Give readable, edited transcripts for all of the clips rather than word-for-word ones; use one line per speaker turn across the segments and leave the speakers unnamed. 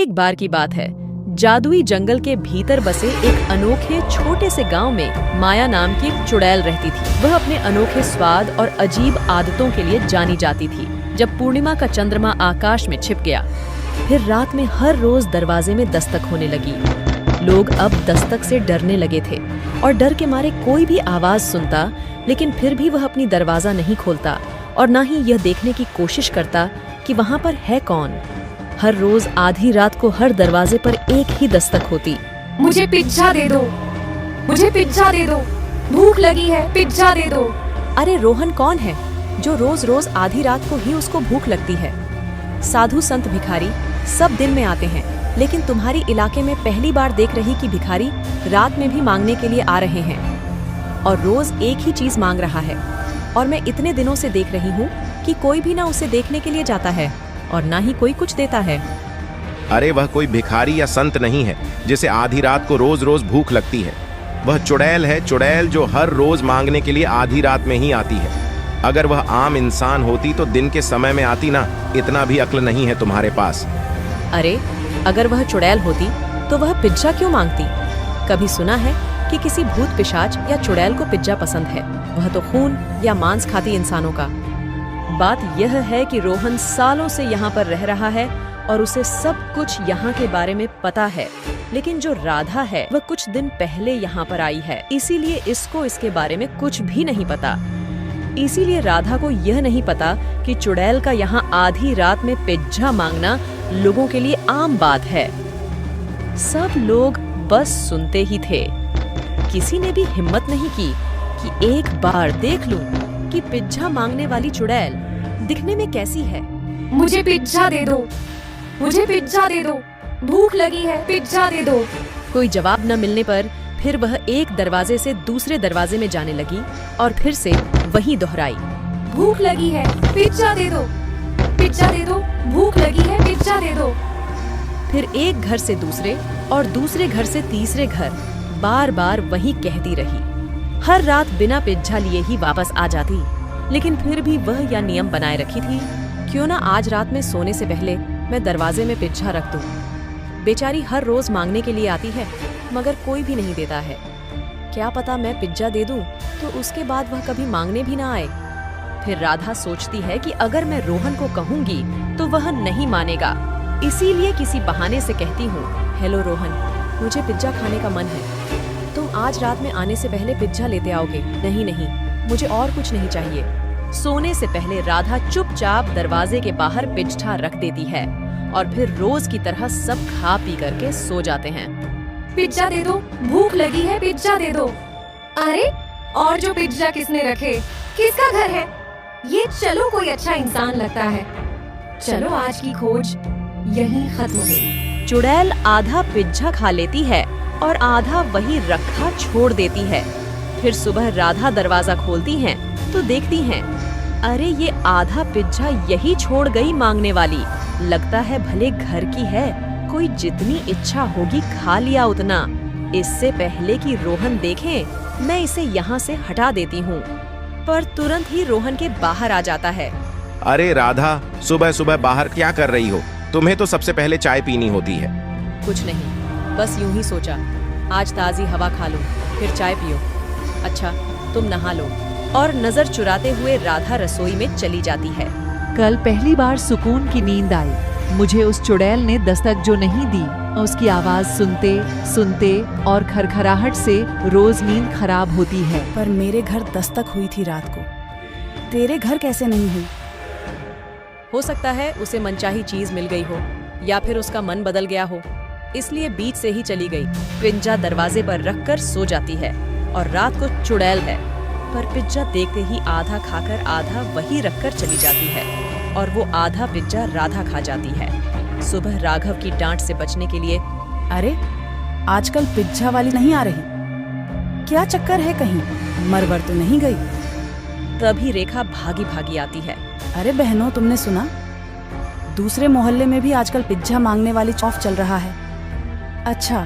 एक बार की बात है, जादुई जंगल के भीतर बसे एक अनोखे छोटे से गांव में माया नाम की एक चुड़ैल रहती थी। वह अपने अनोखे स्वाद और अजीब आदतों के लिए जानी जाती थी। जब पूर्णिमा का चंद्रमा आकाश में छिप गया, फिर रात में हर रोज दरवाजे में दस्तक होने लगी। लोग अब दस्तक से डरने लगे थे और डर के मारे कोई भी आवाज सुनता, लेकिन फिर भी वह अपनी दरवाजा नहीं खोलता और न ही यह देखने की कोशिश करता कि वहाँ पर है कौन। हर रोज आधी रात को हर दरवाजे पर एक ही दस्तक होती।
मुझे पिज्जा दे दो, मुझे पिज्जा दे दो, भूख लगी है, पिज्जा दे दो।
अरे रोहन कौन है जो रोज रोज आधी रात को ही उसको भूख लगती है? साधु संत भिखारी सब दिन में आते हैं, लेकिन तुम्हारी इलाके में पहली बार देख रही कि भिखारी रात में भी मांगने के लिए आ रहे हैं और रोज एक ही चीज मांग रहा है। और मैं इतने दिनों से देख रही हूँ कि कोई भी ना उसे देखने के लिए जाता है और ना ही कोई कुछ देता है।
अरे वह कोई भिखारी या संत नहीं है जिसे आधी रात को रोज रोज भूख लगती है। वह चुड़ैल है, चुड़ैल जो हर रोज मांगने के लिए आधी रात में ही आती है। अगर वह आम इंसान होती तो दिन के समय में आती ना। इतना भी अक्ल नहीं है तुम्हारे पास।
अरे अगर वह चुड़ैल होती तो वह पिज्जा क्यों मांगती? कभी सुना है कि किसी भूत पिशाच या चुड़ैल को पिज्जा पसंद है? वह तो खून या मांस खाती इंसानों का। बात यह है कि रोहन सालों से यहाँ पर रह रहा है और उसे सब कुछ यहाँ के बारे में पता है, लेकिन जो राधा है वह कुछ दिन पहले यहाँ पर आई है, इसीलिए इसको इसके बारे में कुछ भी नहीं पता। इसीलिए राधा को यह नहीं पता कि चुड़ैल का यहाँ आधी रात में पिज्जा मांगना लोगों के लिए आम बात है। सब लोग बस सुनते ही थे। किसी ने भी हिम्मत नहीं की कि एक बार देख लूं कि पिज्जा मांगने वाली चुड़ैल दिखने में कैसी है।
मुझे पिज्जा दे दो, मुझे पिज्जा दे दो, भूख लगी है, पिज्जा दे दो।
कोई जवाब न मिलने पर फिर वह एक दरवाजे से दूसरे दरवाजे में जाने लगी और फिर से वही दोहराई,
भूख लगी है, पिज्जा दे दो, पिज्जा दे दो, भूख लगी है, पिज्जा दे दो।
फिर एक घर से दूसरे और दूसरे घर से तीसरे घर बार बार वही कहती रही। हर रात बिना पिज्जा लिए ही वापस आ जाती, लेकिन फिर भी वह यह नियम बनाए रखी थी, क्यों ना आज रात में सोने से पहले मैं दरवाजे में पिज्जा रख दूं। बेचारी हर रोज मांगने के लिए आती है, मगर कोई भी नहीं देता है। क्या पता मैं पिज्जा दे दूं तो उसके बाद वह कभी मांगने भी ना आए। फिर राधा सोचती है कि अगर मैं रोहन को कहूंगी तो वह नहीं मानेगा, इसीलिए किसी बहाने से कहती हूँ, हेलो रोहन, मुझे पिज्जा खाने का मन है। तुम आज रात में आने से पहले पिज्जा लेते आओगे? नहीं नहीं, मुझे और कुछ नहीं चाहिए। सोने से पहले राधा चुपचाप दरवाजे के बाहर पिज्जा रख देती है और फिर रोज की तरह सब खा पी करके सो जाते हैं।
पिज्जा दे दो, भूख लगी है, पिज्जा दे दो। अरे और जो पिज्जा किसने रखे, किसका घर है ये? चलो कोई अच्छा इंसान लगता है। चलो आज की खोज यहीं खत्म हुई।
चुड़ैल आधा पिज्जा खा लेती है और आधा वही रखा छोड़ देती है। फिर सुबह राधा दरवाजा खोलती हैं तो देखती हैं, अरे ये आधा पिज्जा यही छोड़ गई मांगने वाली। लगता है भले घर की है, कोई जितनी इच्छा होगी खा लिया उतना। इससे पहले कि रोहन देखे, मैं इसे यहाँ से हटा देती हूँ। पर तुरंत ही रोहन के बाहर आ जाता है।
अरे राधा, सुबह सुबह बाहर क्या कर रही हो? तुम्हें तो सबसे पहले चाय पीनी होती है।
कुछ नहीं, बस यूं ही सोचा आज ताज़ी हवा खा लूं, फिर चाय पियो। अच्छा तुम नहा लो। और नजर चुराते हुए राधा रसोई में चली जाती है।
कल पहली बार सुकून की नींद आई। मुझे उस चुड़ैल ने दस्तक जो नहीं दी, उसकी आवाज सुनते सुनते और खरखराहट से रोज नींद खराब होती है।
पर मेरे घर दस्तक हुई थी रात को, तेरे घर कैसे नहीं हुई?
हो सकता है उसे मनचाही चीज मिल गई हो या फिर उसका मन बदल गया हो, इसलिए बीच से ही चली गई। पिज्जा दरवाजे पर रखकर सो जाती है और रात को चुड़ैल है, पर पिज्जा देखते ही आधा खाकर आधा वही रखकर चली जाती है और वो आधा पिज्जा राधा खा जाती है। सुबह राघव की डांट से बचने के लिए,
अरे आजकल पिज्जा वाली नहीं आ रही, क्या चक्कर है? कहीं मरवर तो नहीं गई?
तभी रेखा भागी भागी आती है।
अरे बहनों, तुमने सुना? दूसरे मोहल्ले में भी आजकल पिज्जा मांगने वाली चौफ चल रहा है। अच्छा,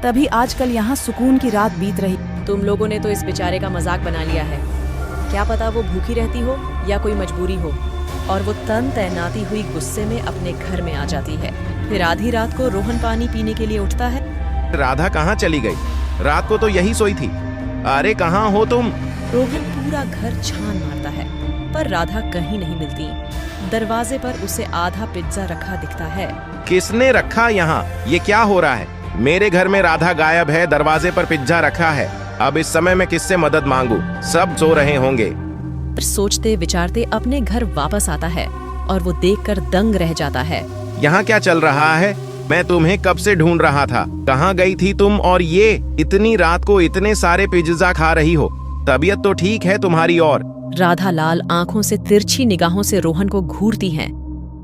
तभी आजकल यहाँ सुकून की रात बीत रही।
तुम लोगों ने तो इस बेचारे का मजाक बना लिया है। क्या पता वो भूखी रहती हो या कोई मजबूरी हो। और वो तन तैनाती हुई गुस्से में अपने घर में आ जाती है। फिर आधी रात को रोहन पानी पीने के लिए उठता है।
राधा कहाँ चली गई? रात को तो यही सोई थी। अरे कहाँ हो तुम?
रोहन पूरा घर छान मारता है पर राधा कहीं नहीं मिलती। दरवाजे पर उसे आधा पिज्जा रखा दिखता है।
किसने रखा यहाँ? ये क्या हो रहा है? मेरे घर में राधा गायब है, दरवाजे पर पिज्जा रखा है। अब इस समय मैं किससे मदद मांगू? सब सो रहे होंगे।
सोचते विचारते अपने घर वापस आता है और वो देखकर दंग रह जाता है।
यहाँ क्या चल रहा है? मैं तुम्हें कब से ढूंढ रहा था। कहाँ गई थी तुम? और ये इतनी रात को इतने सारे पिज्जा खा रही हो? तबीयत तो ठीक है तुम्हारी? और
राधा लाल आंखों से तिरछी निगाहों से रोहन को घूरती हैं।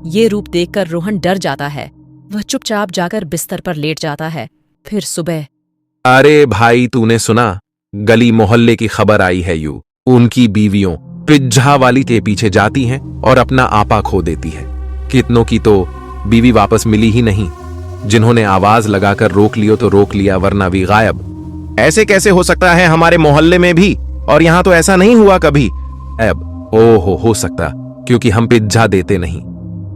ये रूप देखकर रोहन डर जाता है। वह चुपचाप जाकर बिस्तर पर लेट जाता है। फिर सुबह,
अरे भाई, तूने सुना? गली मोहल्ले की खबर आई है। उनकी बीवियों पिज्जा वाली के पीछे जाती हैं और अपना आपा खो देती है। कितनों की तो बीवी वापस मिली ही नहीं। जिन्होंने आवाज लगाकर रोक लियो तो रोक लिया, वरना भी गायब।
ऐसे कैसे हो सकता है हमारे मोहल्ले में भी? और यहाँ तो ऐसा नहीं हुआ कभी।
अब हो सकता, क्योंकि हम पिज्जा देते नहीं।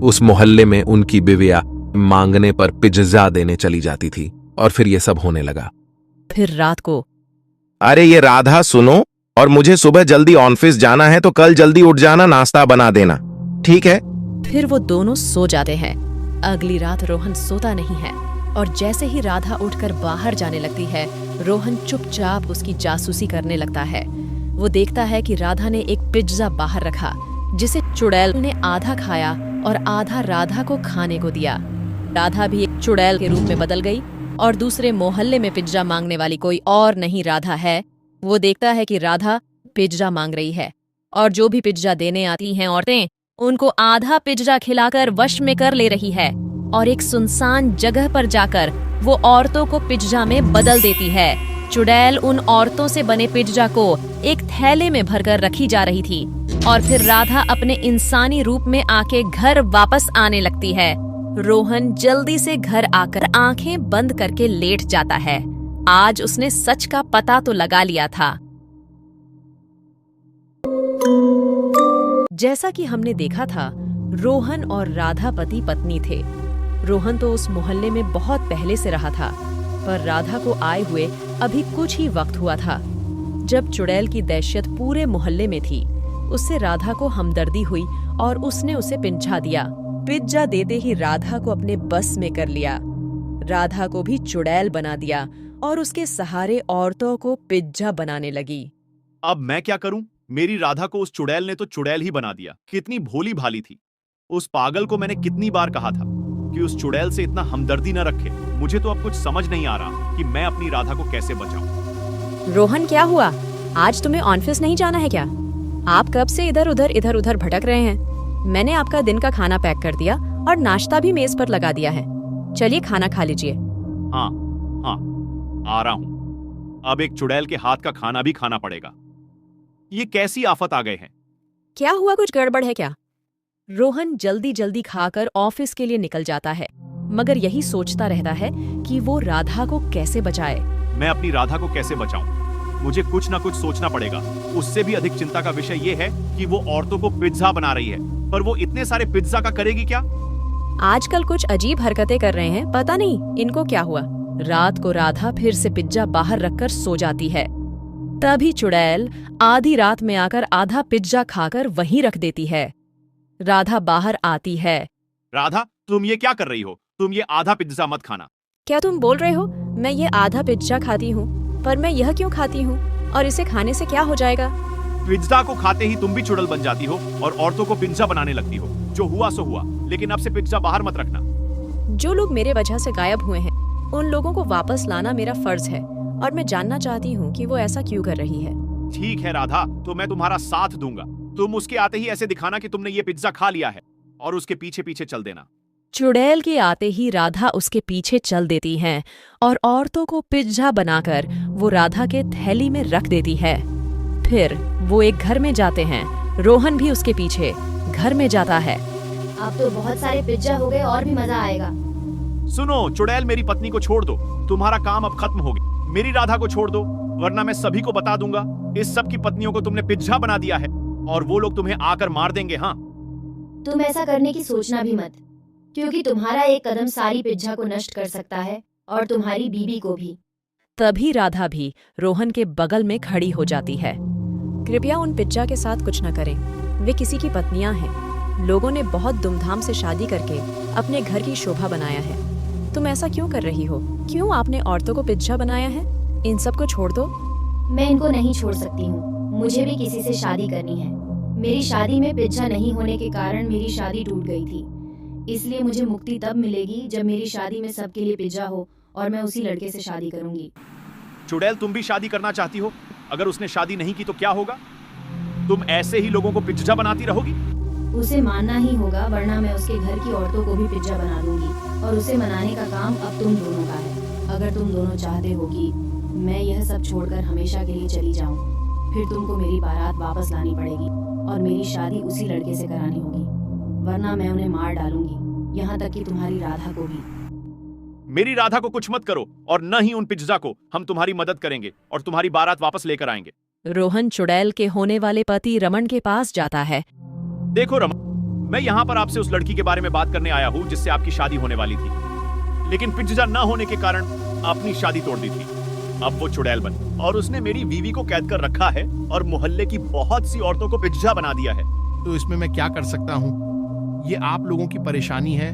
उस मोहल्ले में उनकी बीवियां मांगने पर पिज्जा देने चली जाती थी और फिर ये सब होने लगा।
फिर रात को,
अरे ये राधा सुनो, और मुझे सुबह जल्दी ऑफिस जाना है तो कल जल्दी उठ जाना, नाश्ता बना देना, ठीक है?
फिर वो दोनों सो जाते हैं। अगली रात रोहन सोता नहीं है और जैसे ही राधा उठकर बाहर जाने लगती है, रोहन चुपचाप उसकी जासूसी करने लगता है। वो देखता है कि राधा ने एक पिज्जा बाहर रखा जिसे चुड़ैल ने आधा खाया और आधा राधा को खाने को दिया। राधा भी एक चुड़ैल के रूप में बदल गई और दूसरे मोहल्ले में पिज्जा मांगने वाली कोई और नहीं राधा है। वो देखता है कि राधा पिज्जा मांग रही है और जो भी पिज्जा देने आती हैं औरतें, उनको आधा पिज्जा खिलाकर वश में कर ले रही है और एक सुनसान जगह पर जाकर वो औरतों को पिज्जा में बदल देती है। चुड़ैल उन औरतों से बने पिज्जा को एक थैले में भरकर रखी जा रही थी और फिर राधा अपने इंसानी रूप में आके घर वापस आने लगती है। रोहन जल्दी से घर आकर आंखें बंद करके लेट जाता है। आज उसने सच का पता तो लगा लिया था। जैसा कि हमने देखा था, रोहन और राधा पति पत्नी थे। रोहन तो उस मोहल्ले में बहुत पहले से रहा था, पर राधा को आए हुए अभी कुछ ही वक्त हुआ था। जब चुड़ैल की दहशत पूरे मोहल्ले में थी, उससे राधा को हमदर्दी हुई और उसने उसे पिंचा दिया। पिज्जा देते ही राधा को अपने बस में कर लिया। राधा को भी चुड़ैल बना दिया और उसके सहारे औरतों को पिज्जा बनाने लगी।
अब मैं क्या करूं? मेरी राधा को उस चुड़ैल ने तो चुड़ैल ही बना दिया। कितनी भोली भाली थी। उस पागल को मैंने कितनी बार कहा था कि उस चुड़ैल से इतना हमदर्दी न रखे। मुझे तो अब कुछ समझ नहीं आ रहा कि मैं अपनी राधा को कैसे बचाऊं।
रोहन, क्या हुआ? आज तुम्हें ऑफिस नहीं जाना है क्या? आप कब से इधर उधर भटक रहे हैं? मैंने आपका दिन का खाना पैक कर दिया और नाश्ता भी मेज पर लगा दिया है। चलिए खाना खा लीजिए।
हाँ, आ रहा हूं। अब एक चुड़ैल के हाथ का खाना भी खाना पड़ेगा। ये कैसी आफत आ गए हैं?
क्या हुआ? कुछ गड़बड़ है क्या? रोहन जल्दी जल्दी खाकर ऑफिस के लिए निकल जाता है, मगर यही सोचता रहता है कि वो राधा को कैसे बचाए।
मैं अपनी राधा को कैसे बचाऊं? मुझे कुछ ना कुछ सोचना पड़ेगा। उससे भी अधिक चिंता का विषय ये है कि वो औरतों को पिज्जा बना रही है, पर वो इतने सारे पिज्जा का करेगी क्या?
आजकल कुछ अजीब हरकतें कर रहे हैं, पता नहीं इनको क्या हुआ। रात को राधा फिर से पिज्जा बाहर रखकर सो जाती है। तभी चुड़ैल आधी रात में आकर आधा पिज्जा खाकर वहीं रख देती है। राधा बाहर आती है।
राधा, तुम ये क्या कर रही हो? तुम ये आधा पिज्जा मत खाना।
क्या तुम बोल रहे हो? मैं ये आधा पिज्जा खाती हूँ, पर मैं यह क्यों खाती हूँ और इसे खाने से क्या हो जाएगा?
पिज्जा को खाते ही तुम भी चुड़ैल बन जाती हो और औरतों को पिज्जा बनाने लगती हो। जो हुआ सो हुआ, लेकिन अब से पिज्जा बाहर मत रखना।
जो लोग मेरे वजह से गायब हुए हैं, उन लोगों को वापस लाना मेरा फर्ज है और मैं जानना चाहती हूँ कि वो ऐसा क्यों कर रही है।
ठीक है राधा, तो मैं तुम्हारा साथ दूंगा। तुम उसके आते ही ऐसे दिखाना कि तुमने ये पिज्जा खा लिया है और उसके पीछे पीछे चल देना।
चुड़ैल के आते ही राधा उसके पीछे चल देती हैं और औरतों को पिज्जा बनाकर वो राधा के थैली में रख देती है। फिर वो एक घर में जाते हैं। रोहन भी उसके पीछे घर में जाता है।
अब तो बहुत सारे पिज्जा हो गए और भी मजा आएगा।
सुनो चुड़ैल, मेरी पत्नी को छोड़ दो। तुम्हारा काम अब खत्म हो गया। मेरी राधा को छोड़ दो, वरना मैं सभी को बता दूंगा इस सब की पत्नियों को तुमने पिज्जा बना दिया है और वो लोग तुम्हें आकर मार देंगे। हाँ,
तुम ऐसा करने की सोचना भी मत, क्योंकि तुम्हारा एक कदम सारी पिज्जा को नष्ट कर सकता है और तुम्हारी बीवी को भी।
तभी राधा भी रोहन के बगल में खड़ी हो जाती है। कृपया उन पिज्जा के साथ कुछ न करें, वे किसी की पत्नियां हैं। लोगों ने बहुत धूमधाम से शादी करके अपने घर की शोभा बनाया है। तुम ऐसा क्यों कर रही हो? क्यों आपने औरतों को पिज्जा बनाया है? इन सब को छोड़ दो।
मैं इनको नहीं छोड़ सकती हूँ, मुझे भी किसी से शादी करनी है। मेरी शादी में पिज्जा नहीं होने के कारण मेरी शादी टूट गई थी, इसलिए मुझे मुक्ति तब मिलेगी जब मेरी शादी में सबके लिए पिज्जा हो और मैं उसी लड़के से शादी करूंगी।
चुड़ैल, तुम भी शादी करना चाहती हो? अगर उसने शादी नहीं की तो क्या होगा? तुम ऐसे ही लोगों को पिज्जा बनाती रहोगी?
उसे मानना ही होगा, वरना मैं उसके घर की औरतों को भी पिज्जा बना दूंगी और उसे मनाने का काम अब तुम दोनों का है। अगर तुम दोनों चाहते हो कि मैं यह सब छोड़कर हमेशा के लिए चली जाऊं, फिर तुमको मेरी बारात वापस लानी पड़ेगी और मेरी शादी उसी लड़के से करानी होगी, वरना मैं उन्हें मार डालूंगी, यहाँ तक कि तुम्हारी राधा को भी।
मेरी राधा को कुछ मत करो और न ही उन पिज्जा को। हम तुम्हारी मदद करेंगे और तुम्हारी बारात वापस लेकर आएंगे।
रोहन चुड़ैल के होने वाले पति रमन के पास जाता है।
देखो रमन, मैं यहाँ पर आपसे उस लड़की के बारे में बात करने आया हूँ जिससे आपकी शादी होने वाली थी, लेकिन पिज्जा न होने के कारण अपनी शादी तोड़ दी थी। अब वो चुड़ैल बनी और उसने मेरी बीवी को कैद कर रखा है और मोहल्ले की बहुत सी औरतों को पिज्जा बना दिया है।
तो इसमें मैं क्या कर सकता हूँ? ये आप लोगों की परेशानी है।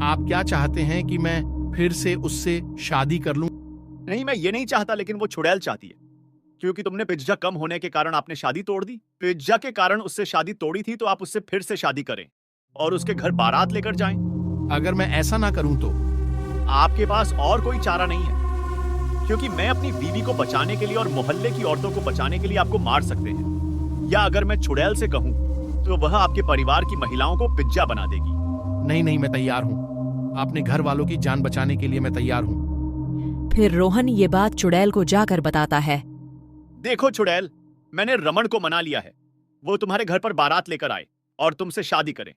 आप क्या चाहते हैं कि मैं फिर से उससे शादी कर लूं?
नहीं, मैं ये नहीं चाहता, लेकिन वो चुड़ैल चाहती है, क्योंकि तुमने पिज्जा कम होने के कारण आपने शादी तोड़ दी। पिज्जा के कारण उससे शादी तोड़ी थी, तो आप उससे फिर से शादी करें और उसके घर बारात लेकर जाएं।
अगर मैं ऐसा ना करूं तो?
आपके पास और कोई चारा नहीं है, क्योंकि मैं अपनी बीवी को बचाने के लिए और मोहल्ले की औरतों को बचाने के लिए आपको मार सकते हैं, या अगर मैं चुड़ैल से कहूं तो वह आपके परिवार की महिलाओं को पिज्जा बना देगी।
नहीं नहीं, मैं तैयार हूँ। अपने घर वालों की जान बचाने के लिए मैं तैयार हूँ।
फिर रोहन ये बात चुड़ैल को जाकर बताता है।
देखो चुड़ैल, मैंने रमन को मना लिया है, वो तुम्हारे घर पर बारात लेकर आए और तुमसे शादी करें,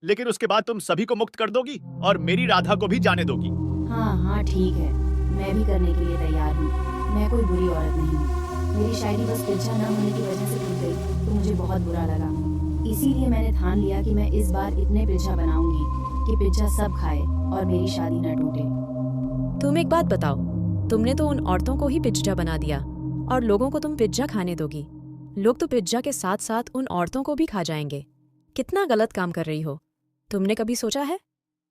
लेकिन उसके बाद तुम सभी को मुक्त कर दोगी और मेरी राधा को भी जाने दोगी।
हाँ हाँ ठीक है, मैं भी करने के लिए तैयार हूँ। मैं कोई बुरी औरत नहीं हूँ। मेरी शादी बस पिज्जा न होने की वजह से टूट गई, तो मुझे बहुत बुरा लगा। इसीलिए मैंने ठान लिया कि मैं इस बार इतने पिज्जा बनाऊंगी कि पिज्जा सब खाए और मेरी शादी न टूटे।
तुम एक बात बताओ, तुमने तो उन औरतों को ही पिज्जा बना दिया और लोगों को तुम पिज्जा खाने दोगी। लोग तो पिज्जा के साथ साथ उन औरतों को भी खा जाएंगे। कितना गलत काम कर रही हो, तुमने कभी सोचा है?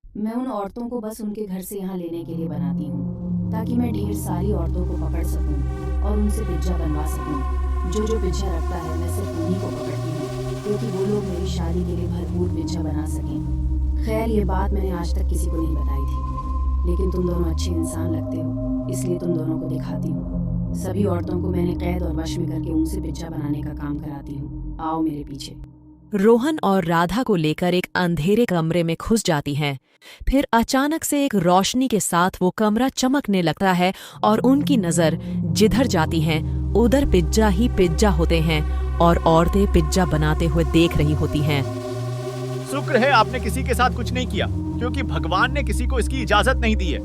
मैं उन औरतों को बस उनके घर से यहाँ लेने के लिए बनाती हूँ, ताकि मैं ढेर सारी औरतों को पकड़ सकूँ और उनसे पिज्जा बनवा सकूँ। जो पिज्जा रखता है मैं सिर्फ उन्हीं को पकड़ती हूँ, क्योंकि वो लोग मेरी शादी के लिए भरपूर पिज्जा बना सकें। खैर, ये बात मैंने आज तक किसी को नहीं बताई थी, लेकिन तुम दोनों अच्छे इंसान लगते हो, इसलिए तुम दोनों को दिखाती हूँ। सभी औरतों को मैंने कैद और वश में करके उनसे पिज्जा बनाने का काम कराती हूँ। आओ मेरे पीछे।
रोहन और राधा को लेकर एक अंधेरे कमरे में घुस जाती हैं। फिर अचानक से एक रोशनी के साथ वो कमरा चमकने लगता है और उनकी नजर जिधर जाती हैं उधर पिज्जा ही पिज्जा होते हैं और औरतें पिज्जा बनाते हुए देख रही होती हैं।
शुक्र है आपने किसी के साथ कुछ नहीं किया, क्योंकि भगवान ने किसी को इसकी इजाजत नहीं दी है।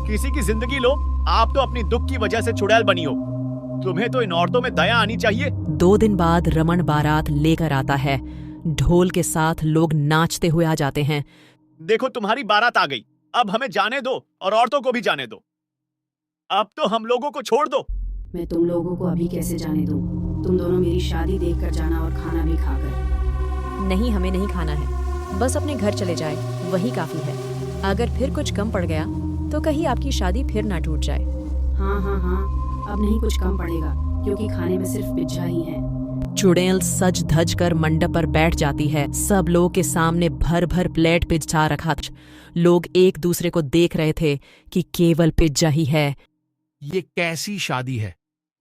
किसी की जिंदगी लो, आप तो अपनी दुख की वजह से चुड़ैल बनी हो। तुम्हें तो इन औरतों में दया आनी चाहिए।
2 दिन बाद रमन बारात लेकर आता है। ढोल के साथ लोग नाचते हुए आ जाते हैं।
देखो तुम्हारी बारात आ गई, अब हमें जाने दो और औरतों को भी जाने दो। अब तो हम लोगों को छोड़ दो।
मैं तुम लोगों को अभी कैसे जाने दूं? तुम दोनों मेरी शादी देखकर जाना और खाना भी खाकर।
नहीं, हमें नहीं खाना है, बस अपने घर चले जाए, वही काफी है। अगर फिर कुछ कम पड़ गया तो कहीं आपकी शादी फिर ना टूट जाए।
हाँ, अब नहीं कुछ कम पड़ेगा, क्योंकि खाने में सिर्फ पिज्जा ही है।
चुड़ैल सज धज कर मंडप पर बैठ जाती है। सब लोग के सामने भर भर प्लेट पिज्जा रखा था। लोग एक दूसरे को देख रहे थे कि केवल पिज्जा ही है।
ये कैसी शादी है?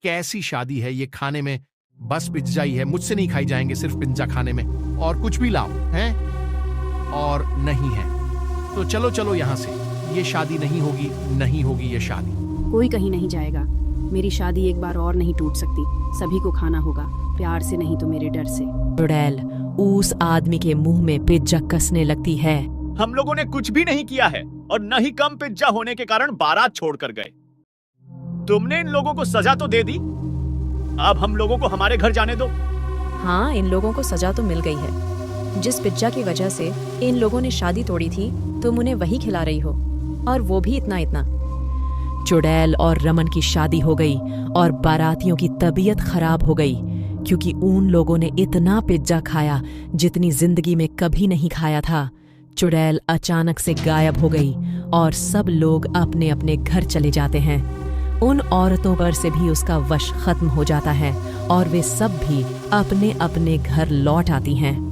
कैसी शादी है? ये खाने में बस पिज्जा ही है। मुझसे नहीं खाई जाएंगे सिर्फ पिज्जा खाने में, और कुछ भी लाओ हैं? और नहीं है तो चलो चलो यहाँ से। ये शादी नहीं होगी ये शादी।
कोई कहीं नहीं जाएगा। मेरी शादी एक बार और नहीं टूट सकती। सभी को खाना होगा, प्यार से नहीं तो मेरे डर से।
चुड़ैल उस आदमी के मुंह में पिज्जा कसने लगती है।
हम लोगों ने कुछ भी नहीं किया है और न ही कम पिज्जा होने के कारण बारात छोड़कर गए। तुमने इन लोगों को सजा तो दे दी, अब हम लोगों को हमारे घर जाने दो।
हाँ, इन लोगों को सजा तो मिल गई है, जिस पिज्जा की वजह से इन लोगों ने शादी तोड़ी थी तुम उन्हें वही खिला रही हो, और वो भी इतना इतना। चुड़ैल और रमन की शादी हो गई और बारातियों की तबीयत खराब हो गई, क्योंकि उन लोगों ने इतना पिज्जा खाया जितनी जिंदगी में कभी नहीं खाया था। चुड़ैल अचानक से गायब हो गई और सब लोग अपने अपने घर चले जाते हैं। उन औरतों पर से भी उसका वश खत्म हो जाता है और वे सब भी अपने अपने घर लौट आती हैं।